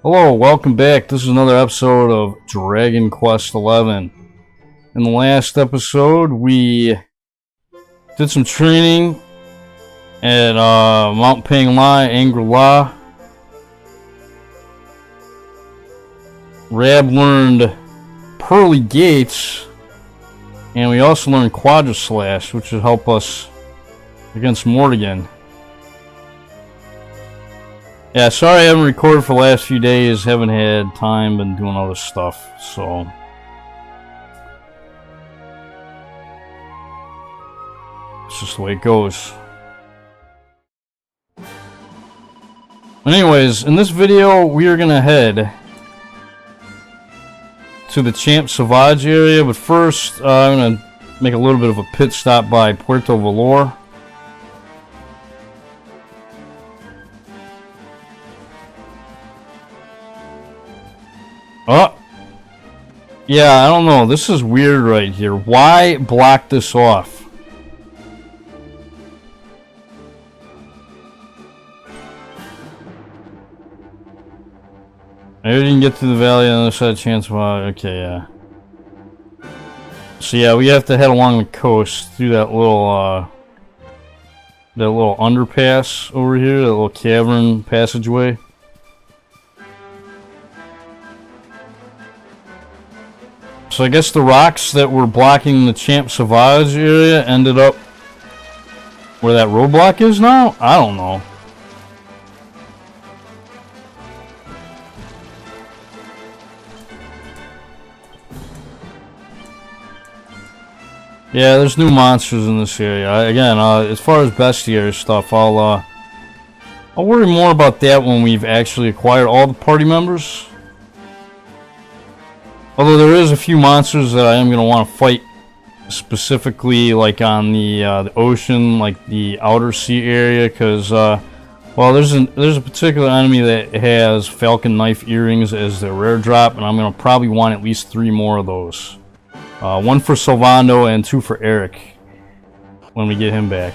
Hello, welcome back. This is another episode of Dragon Quest XI. In the last episode, we did some training at Mount Pangla, Angri-La. Rab learned Pearly Gates, and we also learned Quadra Slash, which should help us against Morrigan. Yeah, sorry I haven't recorded for the last few days. Haven't had time, been doing other stuff, so. It's just the way it goes. Anyways, in this video, we are gonna head to the Champs Sauvage area, but first, I'm gonna make a little bit of a pit stop by Puerto Valor. Oh! Yeah, I don't know. This is weird right here. Why block this off? Maybe we didn't get to the valley on the other side of Champs Sauvage. Okay, yeah. So yeah, we have to head along the coast through that little underpass over here, that little cavern passageway. So I guess the rocks that were blocking the Champs Sauvage area ended up where that roadblock is now? I don't know. Yeah, there's new monsters in this area. Again, as far as bestiary stuff, I'll worry more about that when we've actually acquired all the party members. Although there is a few monsters that I am going to want to fight specifically, like on the ocean, like the outer sea area, because well, there's a particular enemy that has falcon knife earrings as their rare drop, and I'm going to probably want at least 3 more of those. 1 for Silvando and 2 for Eric when we get him back.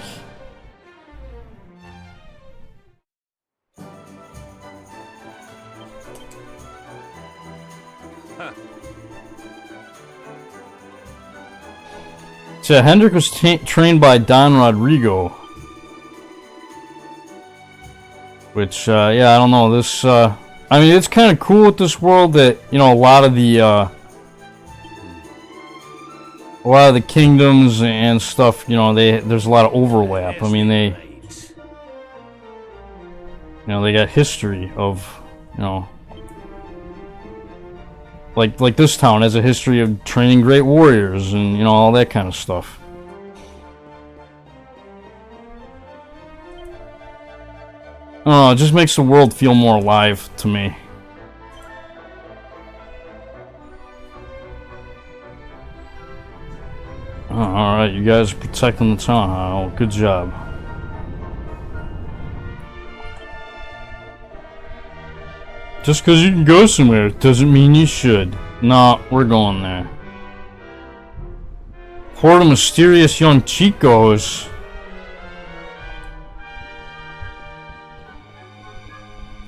So Hendrik was trained by Don Rodrigo, which yeah, I don't know. This I mean, it's kind of cool with this world that, you know, a lot of the kingdoms and stuff, you know, there's a lot of overlap. I mean, they got history of, you know, like this town has a history of training great warriors and, you know, all that kind of stuff. I don't know, it just makes the world feel more alive to me. Oh, alright, you guys are protecting the town, huh? Oh, good job. Just because you can go somewhere doesn't mean you should. Nah, we're going there. Horde of mysterious young chicos.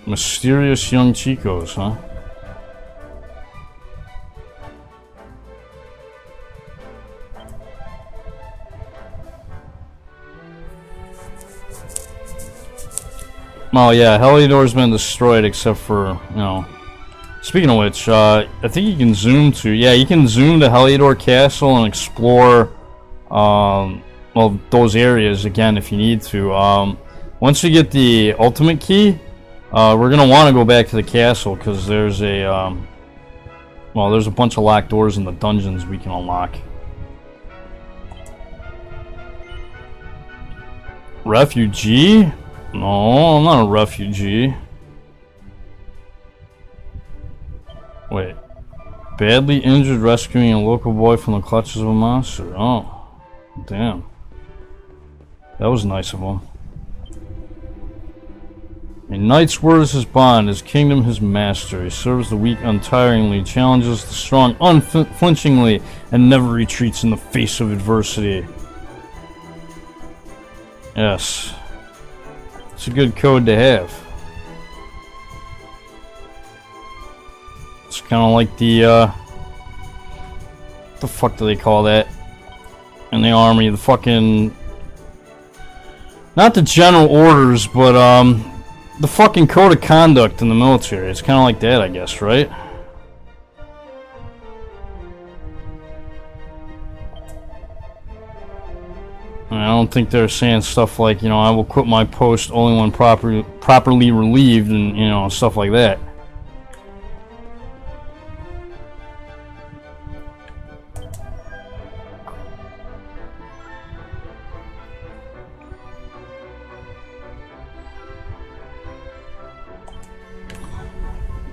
Mysterious young chicos, huh? Oh yeah, Heliodor's been destroyed except for, you know... Speaking of which, I think you can zoom to... Yeah, you can zoom to Heliodor Castle and explore, well, those areas again if you need to. Once you get the ultimate key, we're gonna want to go back to the castle because there's a, well, there's a bunch of locked doors in the dungeons we can unlock. Refugee? No, I'm not a refugee. Wait. Badly injured rescuing a local boy from the clutches of a monster. Oh. Damn. That was nice of him. A knight's word is his bond, his kingdom his master. He serves the weak untiringly, challenges the strong unflinchingly, and never retreats in the face of adversity. Yes. It's a good code to have. It's kind of like the, what the fuck do they call that in the army? The fucking, not the general orders, but, the fucking code of conduct in the military. It's kind of like that, I guess, right? I don't think they're saying stuff like, you know, I will quit my post only when properly relieved and, you know, stuff like that.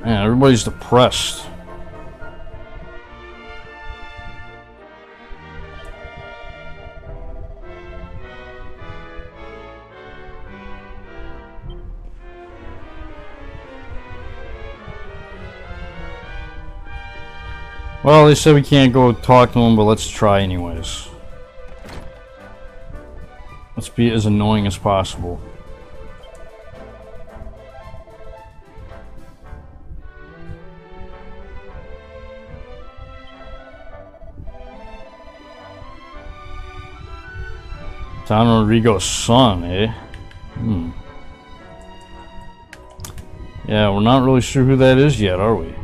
Man, everybody's depressed. Well, they said we can't go talk to them, but let's try anyways. Let's be as annoying as possible. Don Rodrigo's son, eh? Yeah, we're not really sure who that is yet, are we?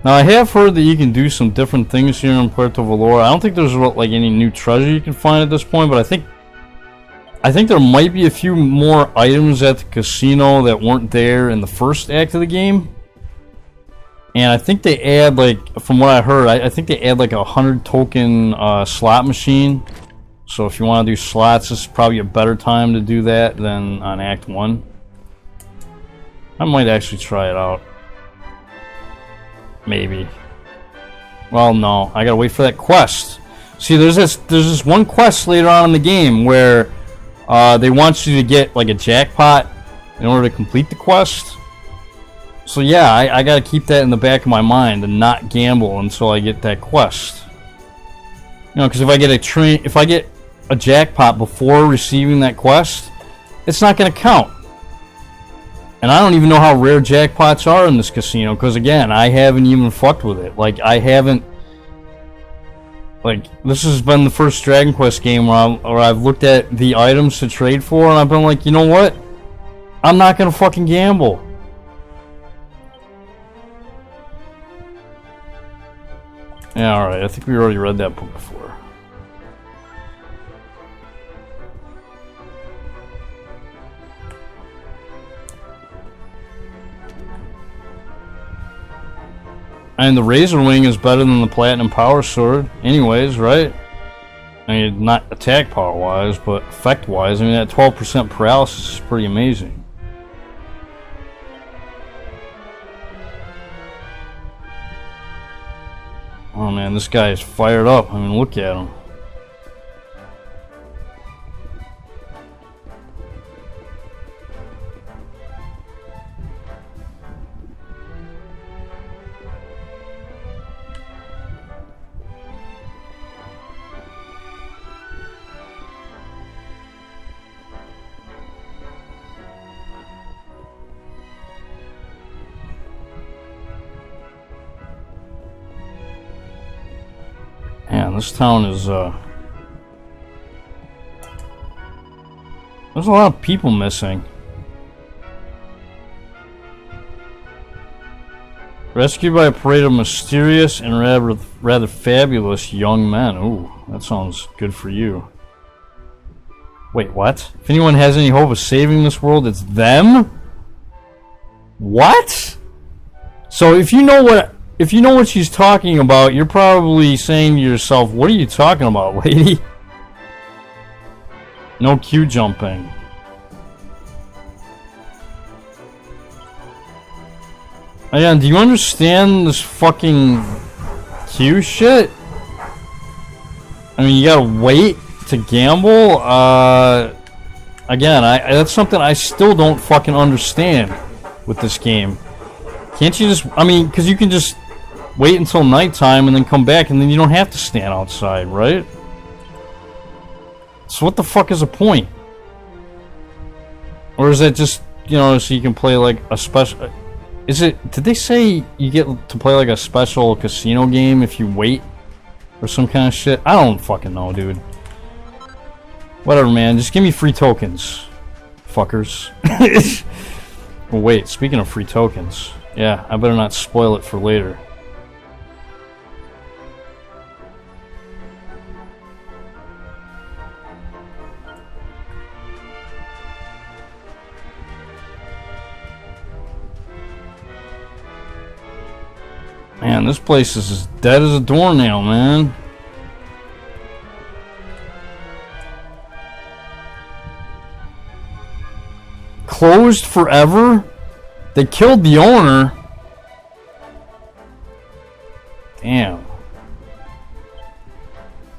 Now, I have heard that you can do some different things here in Puerto Valor. I don't think there's like any new treasure you can find at this point, but I think there might be a few more items at the casino that weren't there in the first act of the game. And I think they add, like, from what I heard, I think they add like a 100 token slot machine. So if you want to do slots, this is probably a better time to do that than on Act 1. I might actually try it out. Maybe. Well, no. I gotta wait for that quest. See, there's this one quest later on in the game where they want you to get like a jackpot in order to complete the quest. So yeah, I gotta keep that in the back of my mind and not gamble until I get that quest. You know, because if I get a jackpot before receiving that quest, it's not gonna count. And I don't even know how rare jackpots are in this casino, because again, I haven't even fucked with it. Like, I haven't... Like, this has been the first Dragon Quest game where I've looked at the items to trade for, and I've been like, you know what? I'm not gonna fucking gamble. Yeah, alright, I think we already read that book before. And the Razor Wing is better than the Platinum Power Sword, anyways, right? I mean, not attack power-wise, but effect-wise. I mean, that 12% paralysis is pretty amazing. Oh man, this guy is fired up. I mean, look at him. Man, this town is, there's a lot of people missing. Rescued by a parade of mysterious and rather fabulous young men. Ooh, that sounds good for you. Wait, what? If anyone has any hope of saving this world, it's them? What? So if you know what she's talking about, you're probably saying to yourself, what are you talking about, lady? No queue jumping. Again, do you understand this fucking queue shit? I mean, you gotta wait to gamble? Again, that's something I still don't fucking understand with this game. Can't you just, I mean, because you can just wait until nighttime and then come back and then you don't have to stand outside, right? So what the fuck is the point? Or is that just, you know, so you can play like a special... Is it... Did they say you get to play like a special casino game if you wait? Or some kind of shit? I don't fucking know, dude. Whatever, man. Just give me free tokens. Fuckers. Oh, wait, speaking of free tokens. Yeah, I better not spoil it for later. Man, this place is as dead as a doornail, man. Closed forever? They killed the owner? Damn.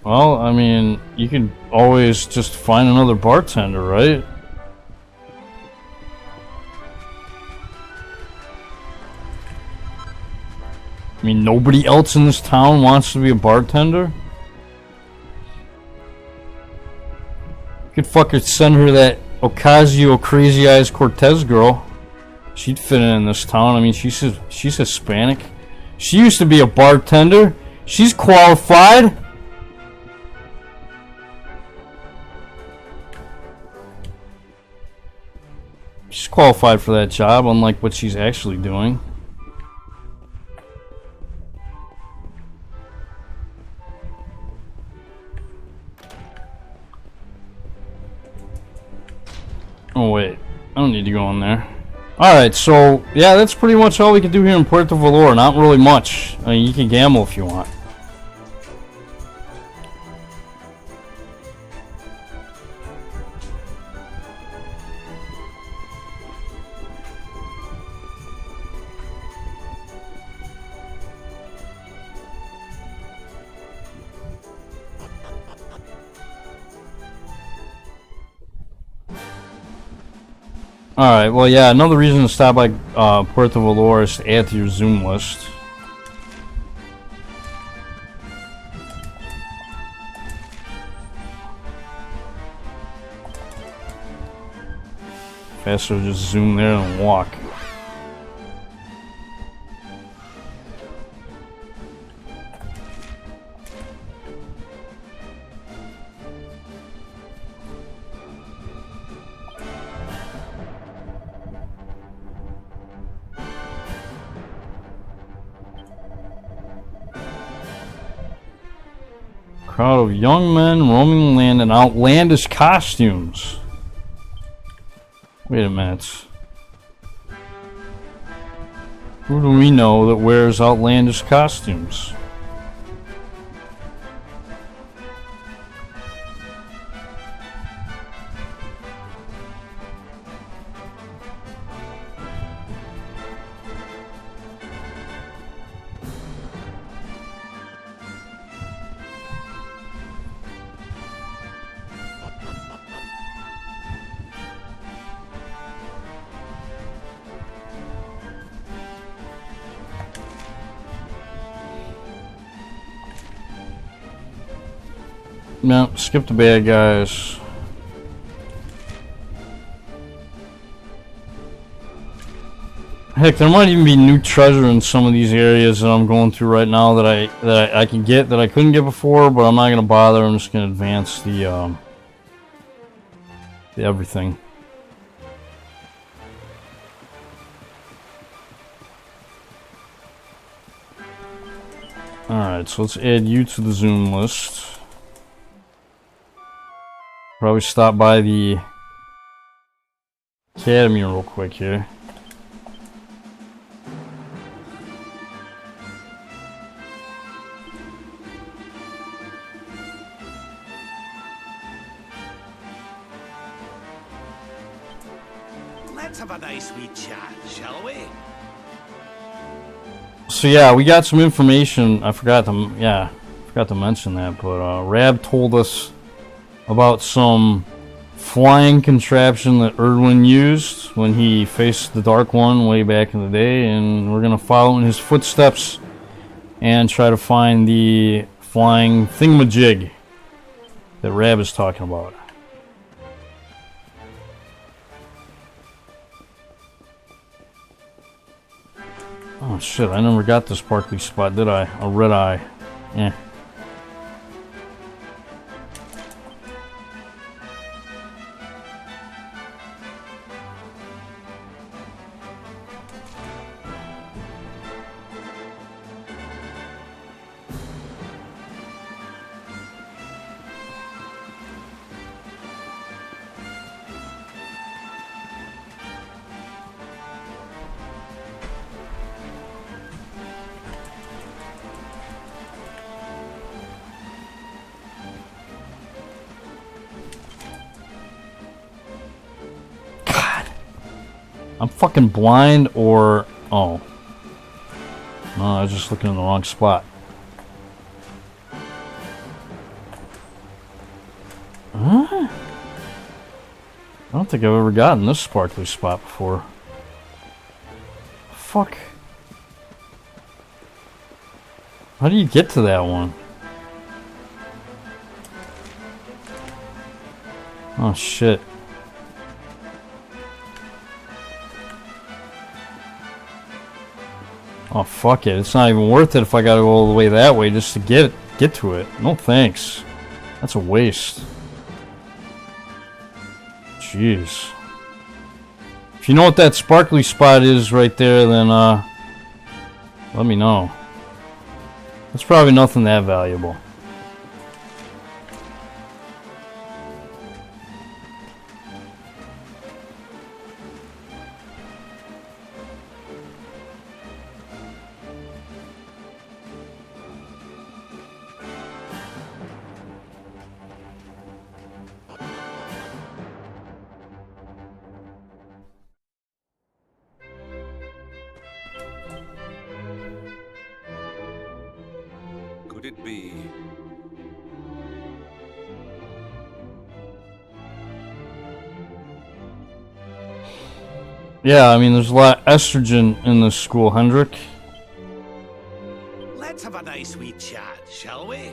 Well, I mean, you could always just find another bartender, right? I mean, nobody else in this town wants to be a bartender? You could fucking send her that Ocasio Crazy Eyes Cortez girl. She'd fit in this town. I mean, she's Hispanic. She used to be a bartender. She's qualified. She's qualified for that job, unlike what she's actually doing. Oh wait, I don't need to go in there. Alright, so yeah, that's pretty much all we can do here in Puerto Valor. Not really much. I mean, you can gamble if you want. Alright, well yeah, another reason to stop by Puerto Valor is to add to your Zoom list. Faster to just zoom there and walk. Crowd of young men roaming the land in outlandish costumes. Wait a minute. Who do we know that wears outlandish costumes? No, skip the bad guys. Heck, there might even be new treasure in some of these areas that I'm going through right now that I can get that I couldn't get before, but I'm not gonna bother. I'm just gonna advance the everything. Alright, so let's add you to the Zoom list. Probably stop by the academy real quick here. Let's have a nice wee chat, shall we? So yeah, we got some information. I forgot to mention that, but Rab told us about some flying contraption that Erdwin used when he faced the Dark One way back in the day, and we're gonna follow in his footsteps and try to find the flying thingamajig that Rab is talking about. shit, I never got the sparkly spot, did I? A red eye. Eh. I'm fucking blind or... Oh. No, I was just looking in the wrong spot. Huh? I don't think I've ever gotten this sparkly spot before. Fuck. How do you get to that one? Oh shit. Oh fuck it, it's not even worth it if I gotta go all the way that way just to get to it. No thanks. That's a waste. Jeez. If you know what that sparkly spot is right there, then let me know. It's probably nothing that valuable. Could it be? Yeah, I mean, there's a lot of estrogen in this school, Hendrik. Let's have a nice wee chat, shall we?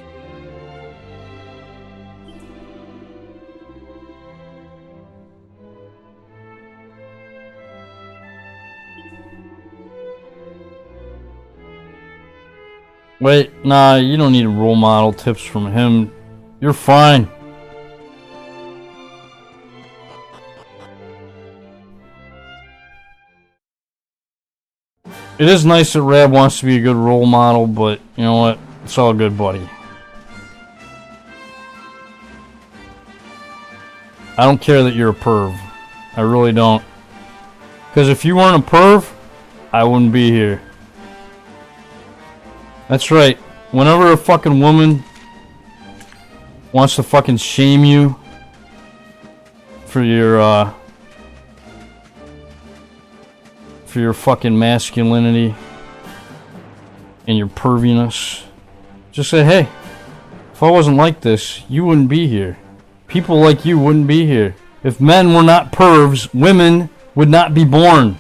Wait, nah, you don't need role model tips from him. You're fine. It is nice that Rab wants to be a good role model, but you know what? It's all good, buddy. I don't care that you're a perv. I really don't. Because if you weren't a perv, I wouldn't be here. That's right. Whenever a fucking woman wants to fucking shame you for your fucking masculinity and your perviness, just say, hey, if I wasn't like this, you wouldn't be here. People like you wouldn't be here. If men were not pervs, women would not be born.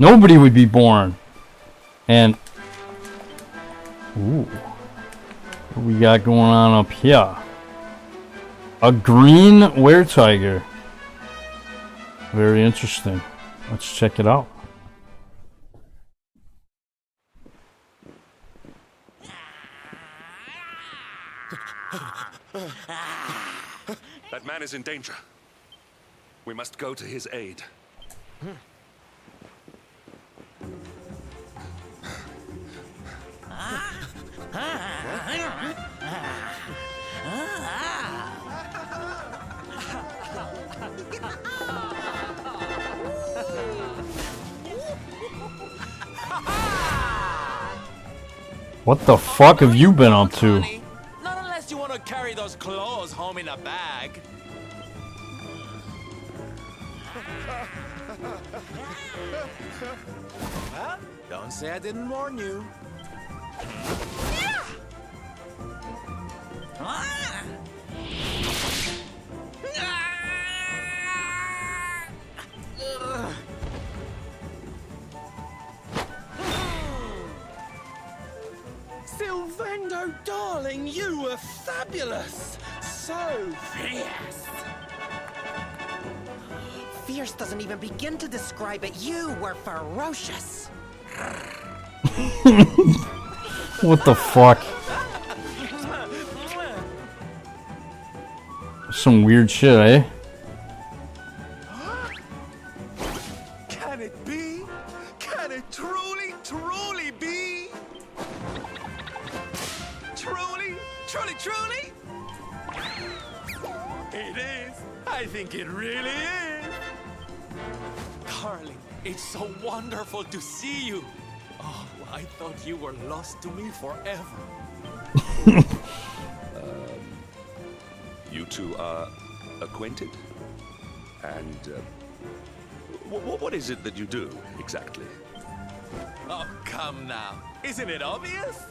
Nobody would be born. And, ooh, what we got going on up here? A green weretiger. Very interesting. Let's check it out. That man is in danger. We must go to his aid. What the fuck have you been up to? Not unless you want to carry those claws home in a bag. Well, don't say I didn't warn you. Silvendo, darling, you were fabulous. So fierce. fierce doesn't even begin to describe it. You were ferocious. What the fuck? Some weird shit, eh? Can it be? Can it truly, truly be? Truly, truly, truly? It is. I think it really is. Darling, it's so wonderful to see you. Oh, I thought you were lost to me forever. You two are acquainted? And what is it that you do, exactly? Oh, come now. Isn't it obvious?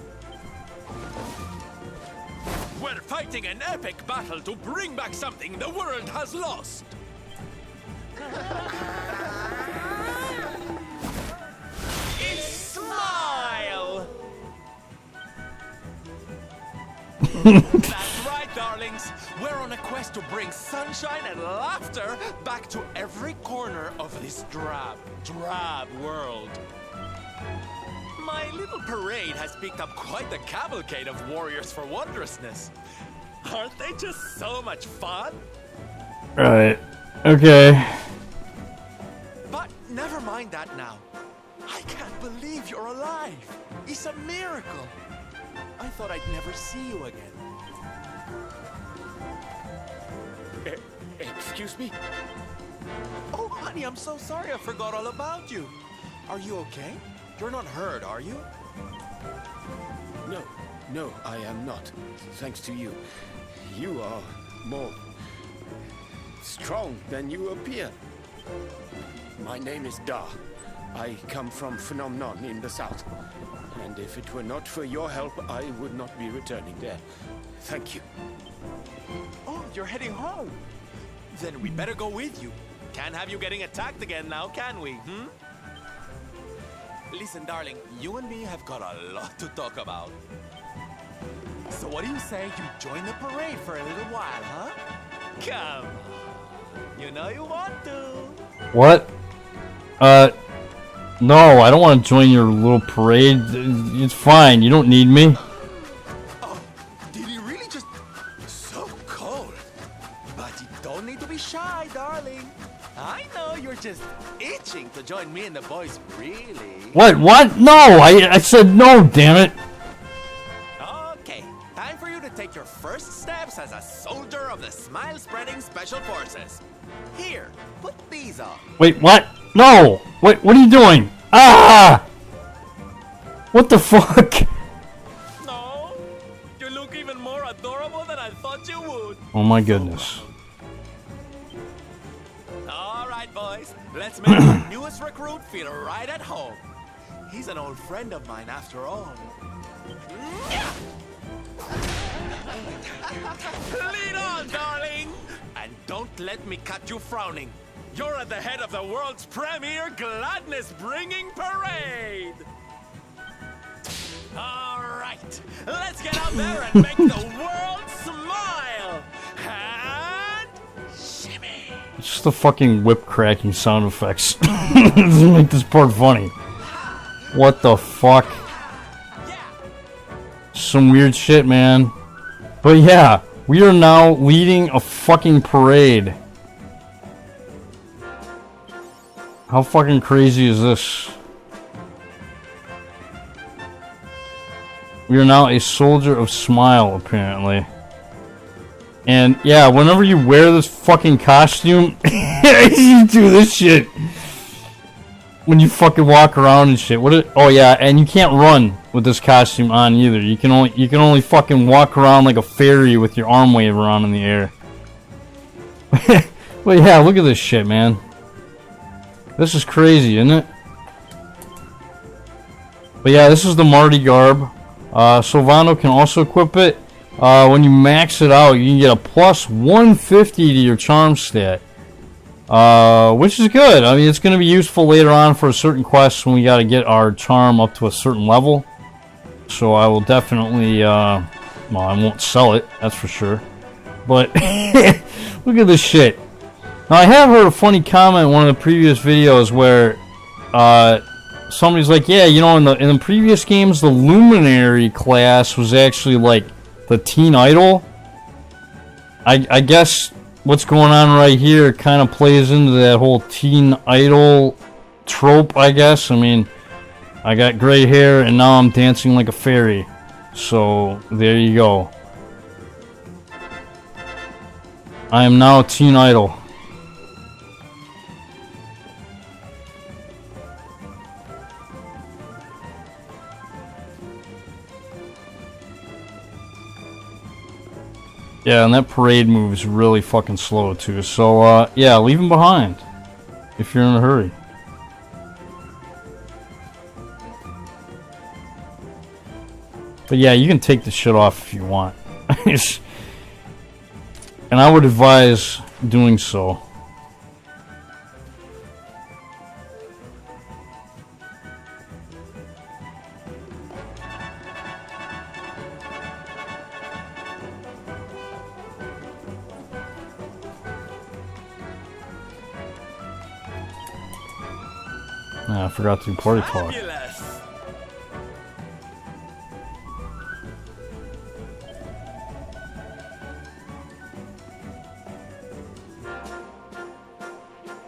We're fighting an epic battle to bring back something the world has lost. It's Smile! That's right, darlings. We're on a quest to bring sunshine and laughter back to every corner of this drab world. My little parade has picked up quite the cavalcade of warriors for wondrousness. Aren't they just so much fun? Right. Okay. But never mind that now. I can't believe you're alive. It's a miracle. I thought I'd never see you again. Excuse me? Oh, honey, I'm so sorry. I forgot all about you. Are you okay? You're not hurt, are you? No, I am not. Thanks to you. You are more strong than you appear. My name is Da. I come from Phenomenon in the south. And if it were not for your help, I would not be returning there. Thank you. Oh, you're heading home. Then we better go with you. Can't have you getting attacked again now, can we, Listen, darling, you and me have got a lot to talk about. So what do you say you join the parade for a little while, huh? Come on. You know you want to. What? No, I don't want to join your little parade. It's fine. You don't need me. Oh, did he really just... So cold. But you don't need to be shy, darling. I know you're just itching to join me and the boys, really. What? No, I said no, damn it. Okay, time for you to take your first steps as a soldier of the Smile-Spreading Special Forces. Here, put these on. Wait, what? No! Wait, what are you doing? Ah! What the fuck? No, you look even more adorable than I thought you would. Oh my goodness. All right, boys, let's make our newest recruit feel right at home. He's an old friend of mine after all. Lead on, darling! And don't let me cut you frowning. You're at the head of the world's premier gladness-bringing parade! All right, let's get out there and make the world smile! And shimmy! It's just the fucking whip cracking sound effects. Doesn't make this part funny. What the fuck? Some weird shit, man. But yeah, we are now leading a fucking parade. How fucking crazy is this? We are now a soldier of Smile, apparently. And yeah, whenever you wear this fucking costume, you do this shit. When you fucking walk around and shit. Oh yeah, and you can't run with this costume on either. You can only fucking walk around like a fairy with your arm waved around in the air. But yeah, look at this shit, man. This is crazy, isn't it? But yeah, this is the Marty garb. Sylvano can also equip it. When you max it out, you can get a plus 150 to your charm stat. Which is good. I mean, it's going to be useful later on for a certain quest when we got to get our charm up to a certain level. So I will definitely, well, I won't sell it, that's for sure. But, look at this shit. Now, I have heard a funny comment in one of the previous videos where somebody's like, yeah, you know, in the previous games, the Luminary class was actually like the teen idol. I guess what's going on right here kind of plays into that whole teen idol trope, I guess. I mean, I got gray hair and now I'm dancing like a fairy. So, there you go. I am now a teen idol. Yeah, and that parade move is really fucking slow too. So, yeah, leave him behind if you're in a hurry. But yeah, you can take the shit off if you want. And I would advise doing so. I forgot to do party talk. Fabulous.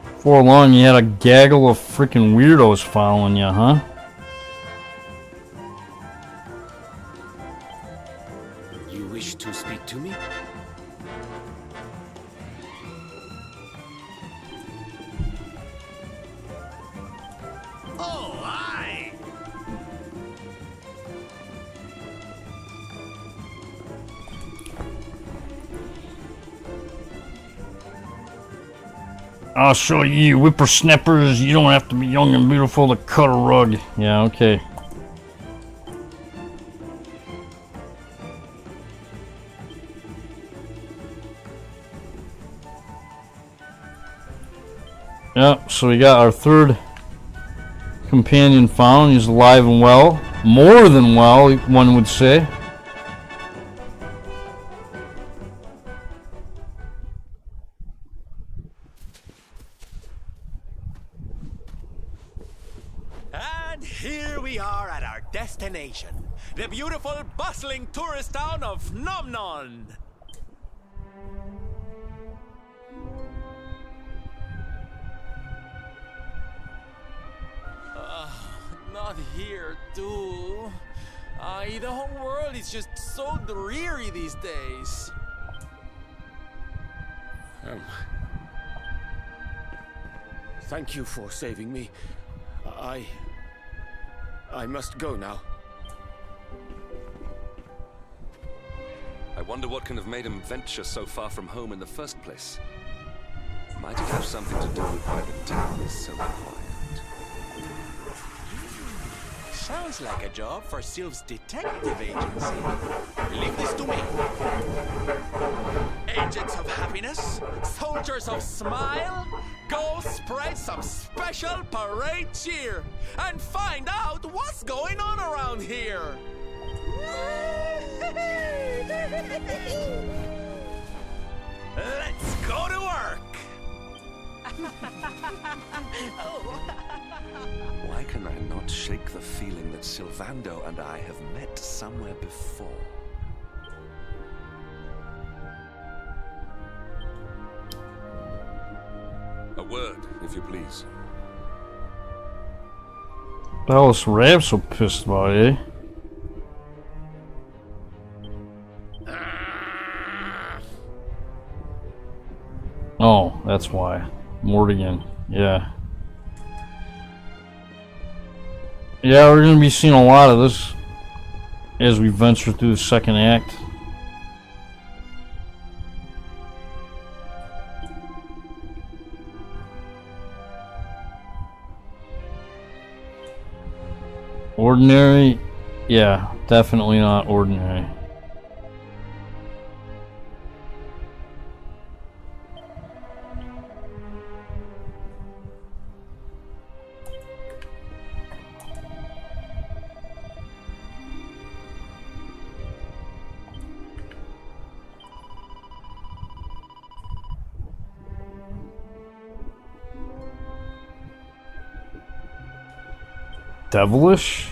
Before long, you had a gaggle of freaking weirdos following you, huh? You wish to speak to me? Oh, aye. I'll show you, whippersnappers, you don't have to be young and beautiful to cut a rug. Yeah, okay. Yep, so we got our third companion found. He's alive and well. More than well, one would say. And here we are at our destination, the beautiful, bustling tourist town of Nomnon. Not here, too. The whole world is just so dreary these days. Thank you for saving me. I must go now. I wonder what can have made him venture so far from home in the first place. Might it have something to do with why the town is so quiet? Sounds like a job for Sylve's detective agency. Leave this to me. Agents of happiness, soldiers of smile, go spread some special parade cheer and find out what's going on around here. Let's go to work. Why can I not shake the feeling that Sylvando and I have met somewhere before? A word, if you please. That was Rav so pissed about, eh? Oh, that's why. Mortigan, yeah. Yeah, we're gonna be seeing a lot of this as we venture through the second act. Ordinary? Yeah, definitely not ordinary. devilish?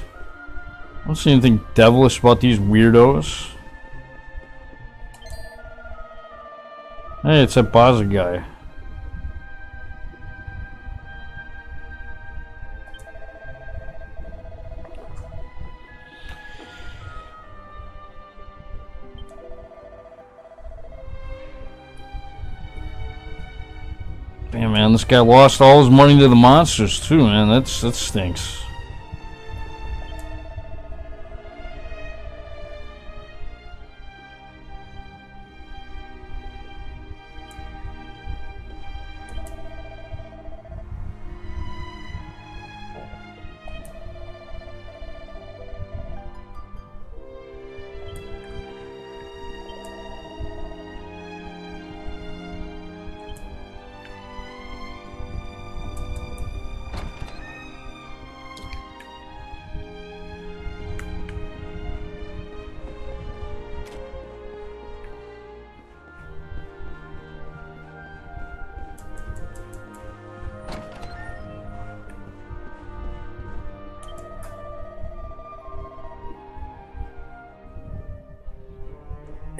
I don't see anything devilish about these weirdos. Hey, it's that Baza guy. Damn, man, this guy lost all his money to the monsters too, man. That stinks.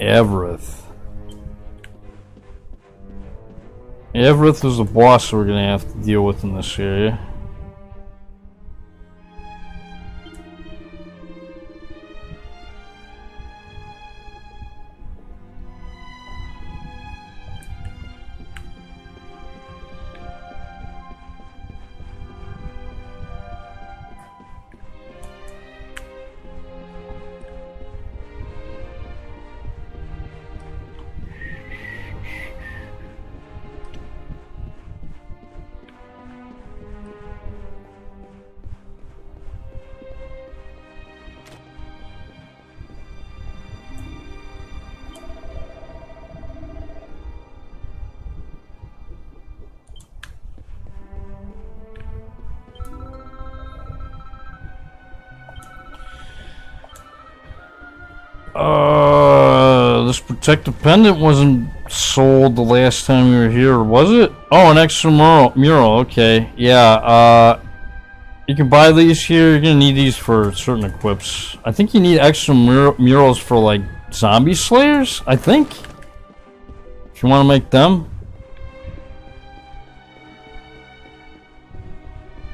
Evereth. Evereth is the boss we're gonna have to deal with in this area. This protective pendant wasn't sold the last time we were here, was it? Oh, an extra mural. Okay, yeah. You can buy these here. You're gonna need these for certain equips. I think you need extra murals for like zombie slayers. I think. If you want to make them.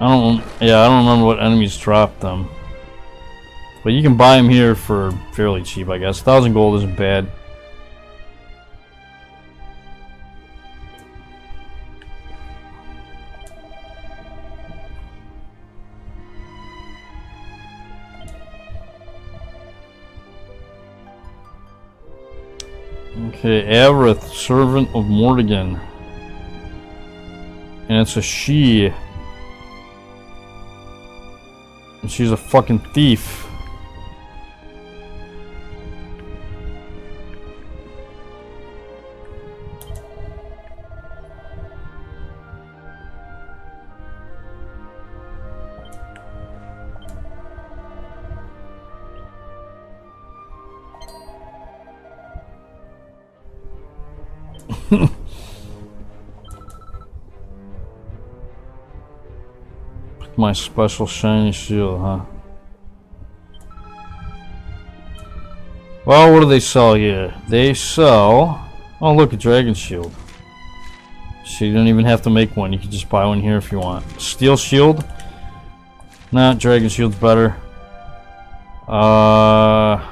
I don't remember what enemies drop them. But you can buy them here for fairly cheap, I guess. 1,000 gold isn't bad. Okay, Avrith, servant of Mortigan. And it's a she. And she's a fucking thief. My special shiny shield, huh? Well, what do they sell here? They sell... Oh, look, a dragon shield. So you don't even have to make one. You can just buy one here if you want. Steel shield? Nah, dragon shield's better. Yeah,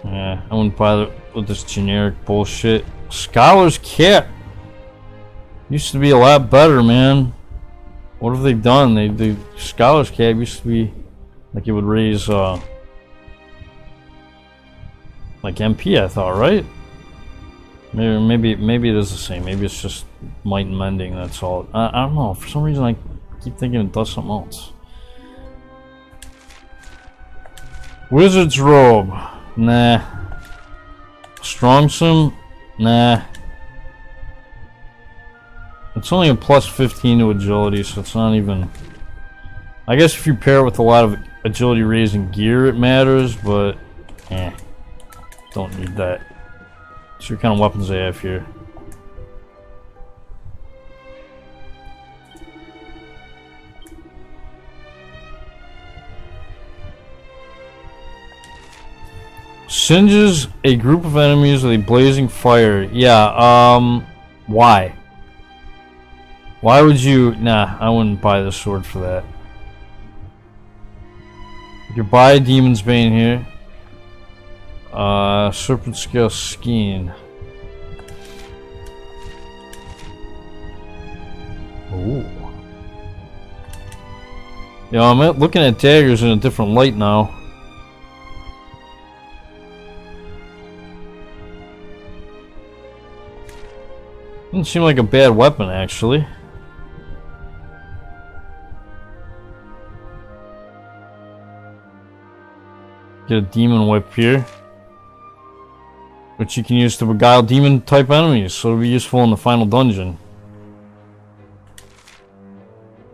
I wouldn't bother with this generic bullshit. Scholar's Cap! Used to be a lot better, man. What have they done? The Scholar's Cap used to be like it would raise like MP, I thought, right? Maybe it is the same. Maybe it's just might and mending, that's all. I don't know, for some reason I keep thinking it does something else. Wizard's Robe. Nah. Strong Sim? Nah. It's only a plus 15 to agility, so it's not even... I guess if you pair it with a lot of agility raising gear, it matters, but... Don't need that. So what kind of weapons they have here? Singes a group of enemies with a blazing fire. Yeah, why? Why would you... Nah, I wouldn't buy the sword for that. You could buy Demon's Bane here. Serpent Scale Skein. Ooh. Yeah, I'm looking at daggers in a different light now. Doesn't seem like a bad weapon, actually. Get a demon whip here, which you can use to beguile demon type enemies, so it'll be useful in the final dungeon.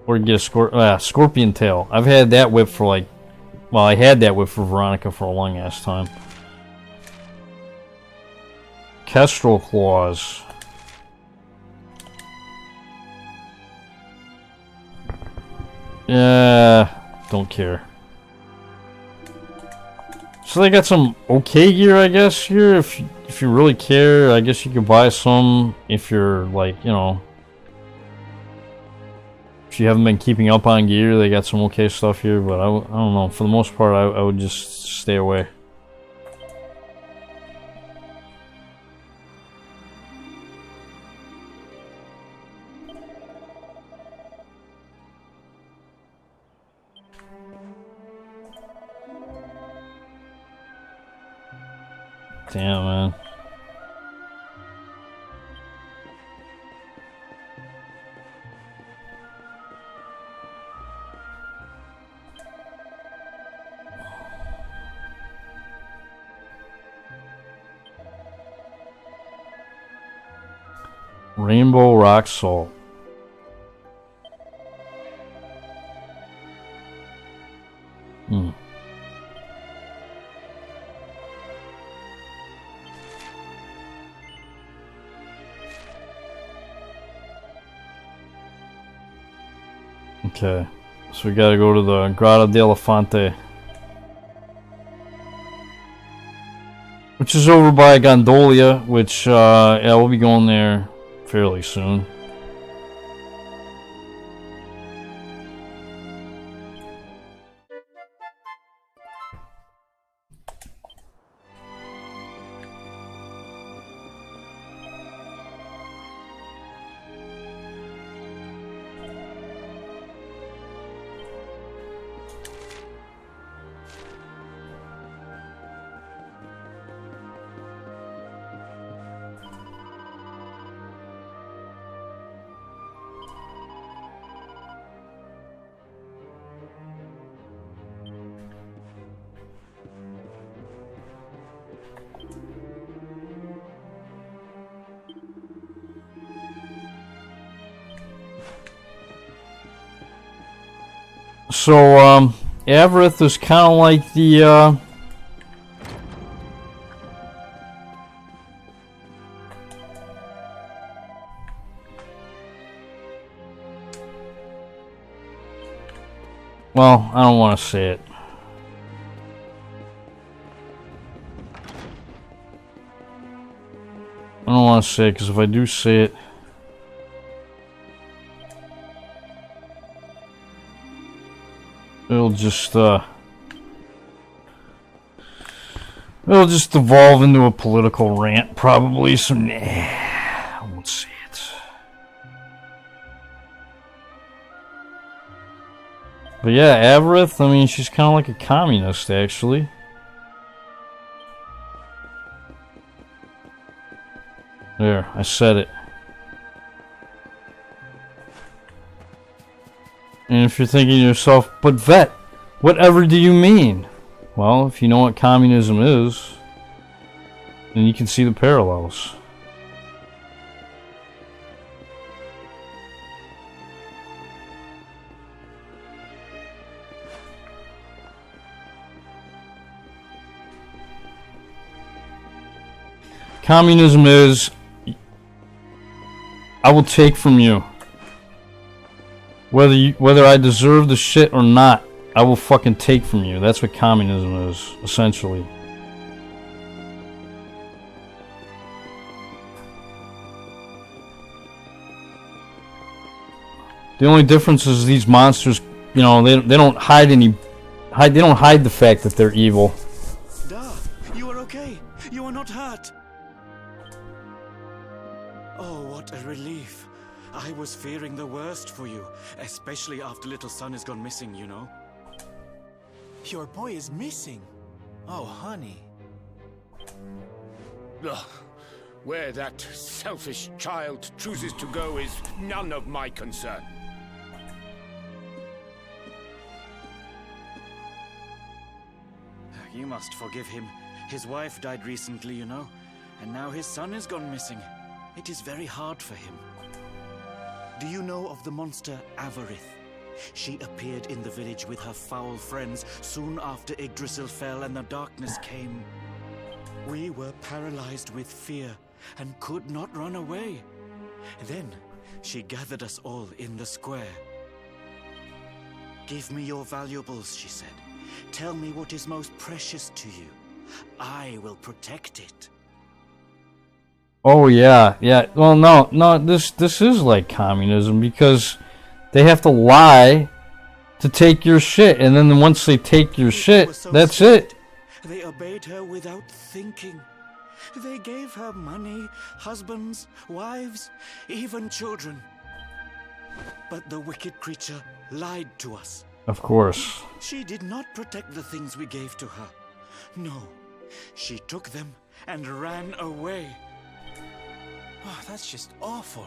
Or get a scorpion tail. I've had that whip for like, well, I had that whip for Veronica for a long ass time. Kestrel claws. Yeah, don't care. So they got some okay gear, I guess, here. If you really care, I guess you could buy some if you're like, you know, if you haven't been keeping up on gear, they got some okay stuff here, but I don't know. For the most part, I would just stay away. Damn, man. Rainbow rock salt. Okay, so we gotta go to the Grotto dell'Elefante, which is over by Gondolia, which, yeah, we'll be going there fairly soon. So, Avarith is kind of like the, well, I don't want to say it. I don't want to say it, because if I do say it, it'll just devolve into a political rant, probably. So, nah, I won't say it. But yeah, Avarith, I mean, she's kind of like a communist, actually. There, I said it. And if you're thinking to yourself, but Vet, whatever do you mean? Well, if you know what communism is, then you can see the parallels. Communism is, I will take from you. Whether I deserve the shit or not, I will fucking take from you. That's what communism is, essentially. The only difference is these monsters, you know, they don't hide they don't hide the fact that they're evil. Da, you are okay. You are not hurt. Oh, what a relief. I was fearing the worst for you, especially after little son has gone missing, you know. Your boy is missing. Oh, honey. Ugh. Where that selfish child chooses to go is none of my concern. You must forgive him. His wife died recently, you know, and now his son has gone missing. It is very hard for him. Do you know of the monster Avarith? She appeared in the village with her foul friends soon after Yggdrasil fell and the darkness came. We were paralyzed with fear and could not run away. Then she gathered us all in the square. Give me your valuables, she said. Tell me what is most precious to you. I will protect it. Oh yeah, yeah. Well, no. This is like communism because they have to lie to take your shit, and then once they take your shit, that's it. They obeyed her without thinking. They gave her money, husbands, wives, even children. But the wicked creature lied to us. Of course. She did not protect the things we gave to her. No, she took them and ran away. Oh, that's just awful.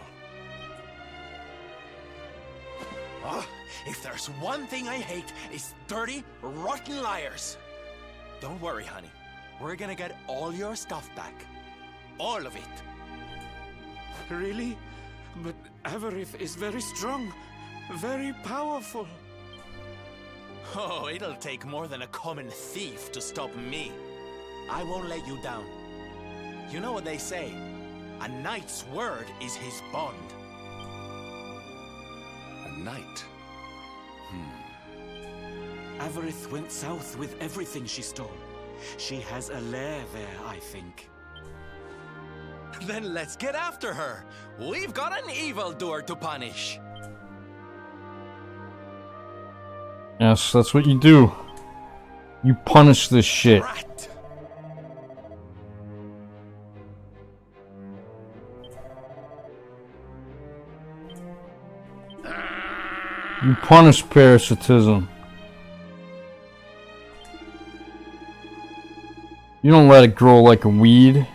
Oh, if there's one thing I hate, it's dirty, rotten liars. Don't worry, honey. We're gonna get all your stuff back. All of it. Really? But Avarith is very strong, very powerful. Oh, it'll take more than a common thief to stop me. I won't let you down. You know what they say? A knight's word is his bond. A knight? Avarith went south with everything she stole. She has a lair there, I think. Then let's get after her. We've got an evildoer to punish. Yes, that's what you do. You punish this shit. Rat. You punish parasitism. You don't let it grow like a weed.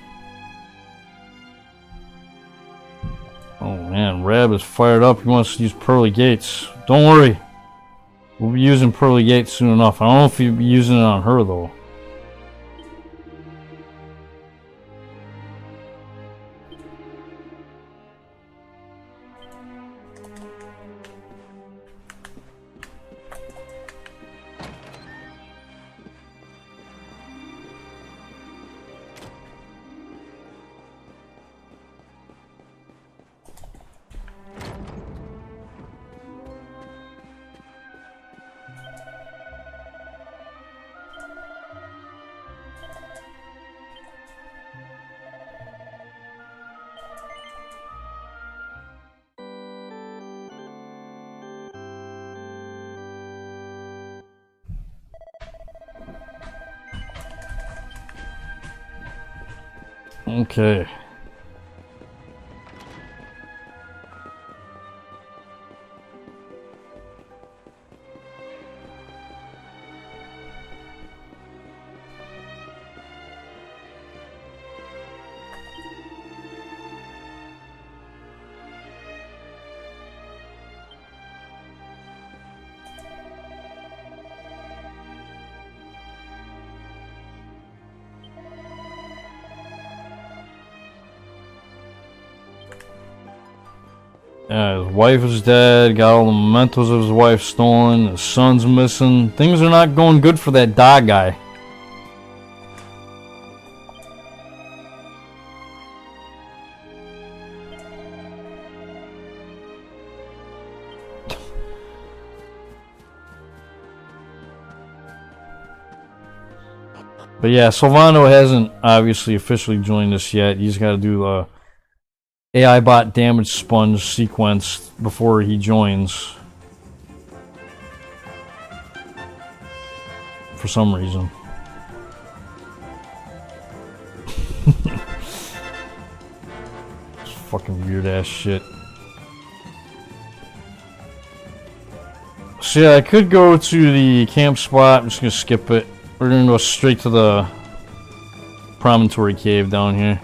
Oh man, Rab is fired up. He wants to use pearly gates. Don't worry. We'll be using pearly gates soon enough. I don't know if you'll be using it on her though. Okay. Yeah, his wife is dead, got all the mementos of his wife stolen, his son's missing. Things are not going good for that dog guy. But yeah, Silvano hasn't obviously officially joined us yet. He's got to do AI bot damage sponge sequence before he joins. For some reason. It's fucking weird ass shit. So yeah, I could go to the camp spot. I'm just gonna skip it. We're gonna go straight to the promontory cave down here.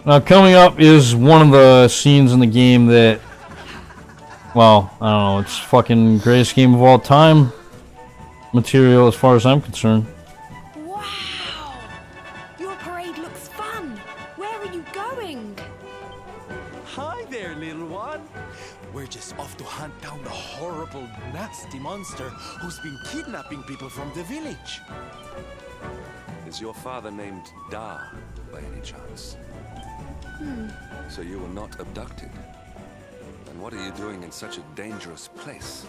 Now coming up is one of the scenes in the game that, well, I don't know, it's fucking greatest game of all time material as far as I'm concerned. Wow! Your parade looks fun. Where are you going? Hi there, little one. We're just off to hunt down the horrible, nasty monster who's been kidnapping people from the village. Is your father named Da, by any chance? So you were not abducted? And what are you doing in such a dangerous place?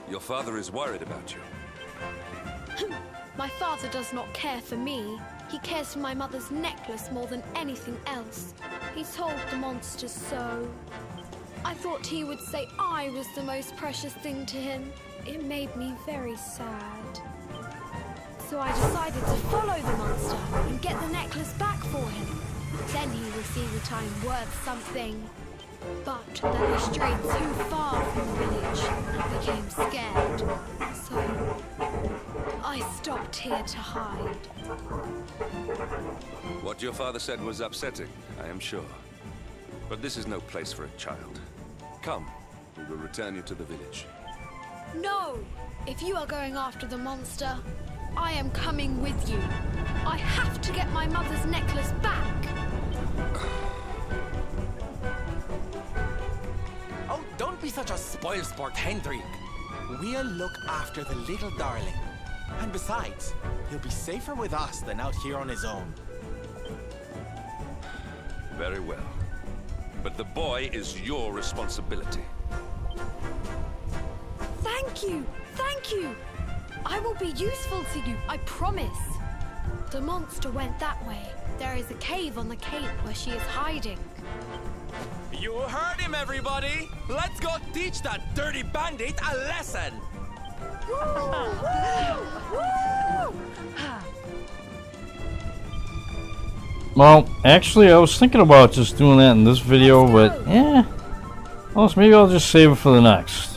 Your father is worried about you. My father does not care for me. He cares for my mother's necklace more than anything else. He told the monster so. I thought he would say I was the most precious thing to him. It made me very sad. So I decided to follow the monster and get the necklace back for him. Then he will see that I'm worth something. But then I strayed too far from the village and became scared. So I stopped here to hide. What your father said was upsetting, I am sure. But this is no place for a child. Come, we will return you to the village. No! If you are going after the monster, I am coming with you. I have to get my mother's necklace back. Oh, don't be such a spoilsport, Hendrik. We'll look after the little darling. And besides, he'll be safer with us than out here on his own. Very well. But the boy is your responsibility. Thank you! Thank you! I will be useful to you, I promise. The monster went that way. There is a cave on the cape where she is hiding. You heard him, everybody! Let's go teach that dirty bandit a lesson! Well, actually, I was thinking about just doing that in this video, but yeah. Well, so maybe I'll just save it for the next.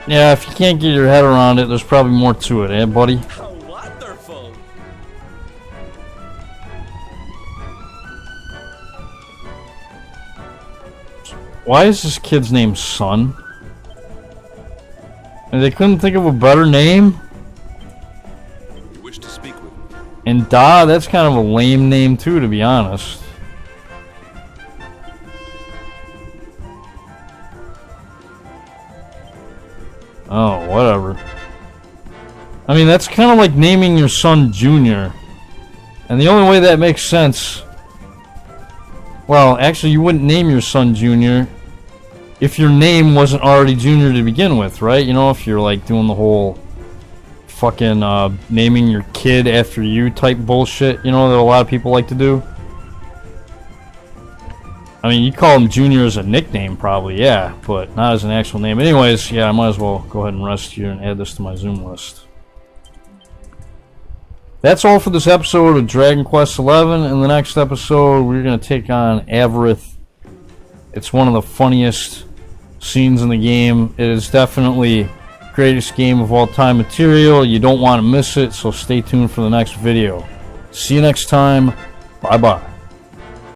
Yeah, if you can't get your head around it, there's probably more to it, eh, buddy? How wonderful! Why is this kid's name Son? And they couldn't think of a better name? You wish to speak with me? And Da, that's kind of a lame name too, to be honest. Oh, whatever. I mean, that's kind of like naming your son Junior. And the only way that makes sense... Well, actually, you wouldn't name your son Junior if your name wasn't already Junior to begin with, right? You know, if you're like doing the whole fucking naming your kid after you type bullshit, you know, that a lot of people like to do. I mean, you call him Junior as a nickname, probably, yeah, but not as an actual name. Anyways, yeah, I might as well go ahead and rest here and add this to my Zoom list. That's all for this episode of Dragon Quest XI. In the next episode, we're going to take on Avarith. It's one of the funniest scenes in the game. It is definitely greatest game of all time material. You don't want to miss it, so stay tuned for the next video. See you next time. Bye-bye.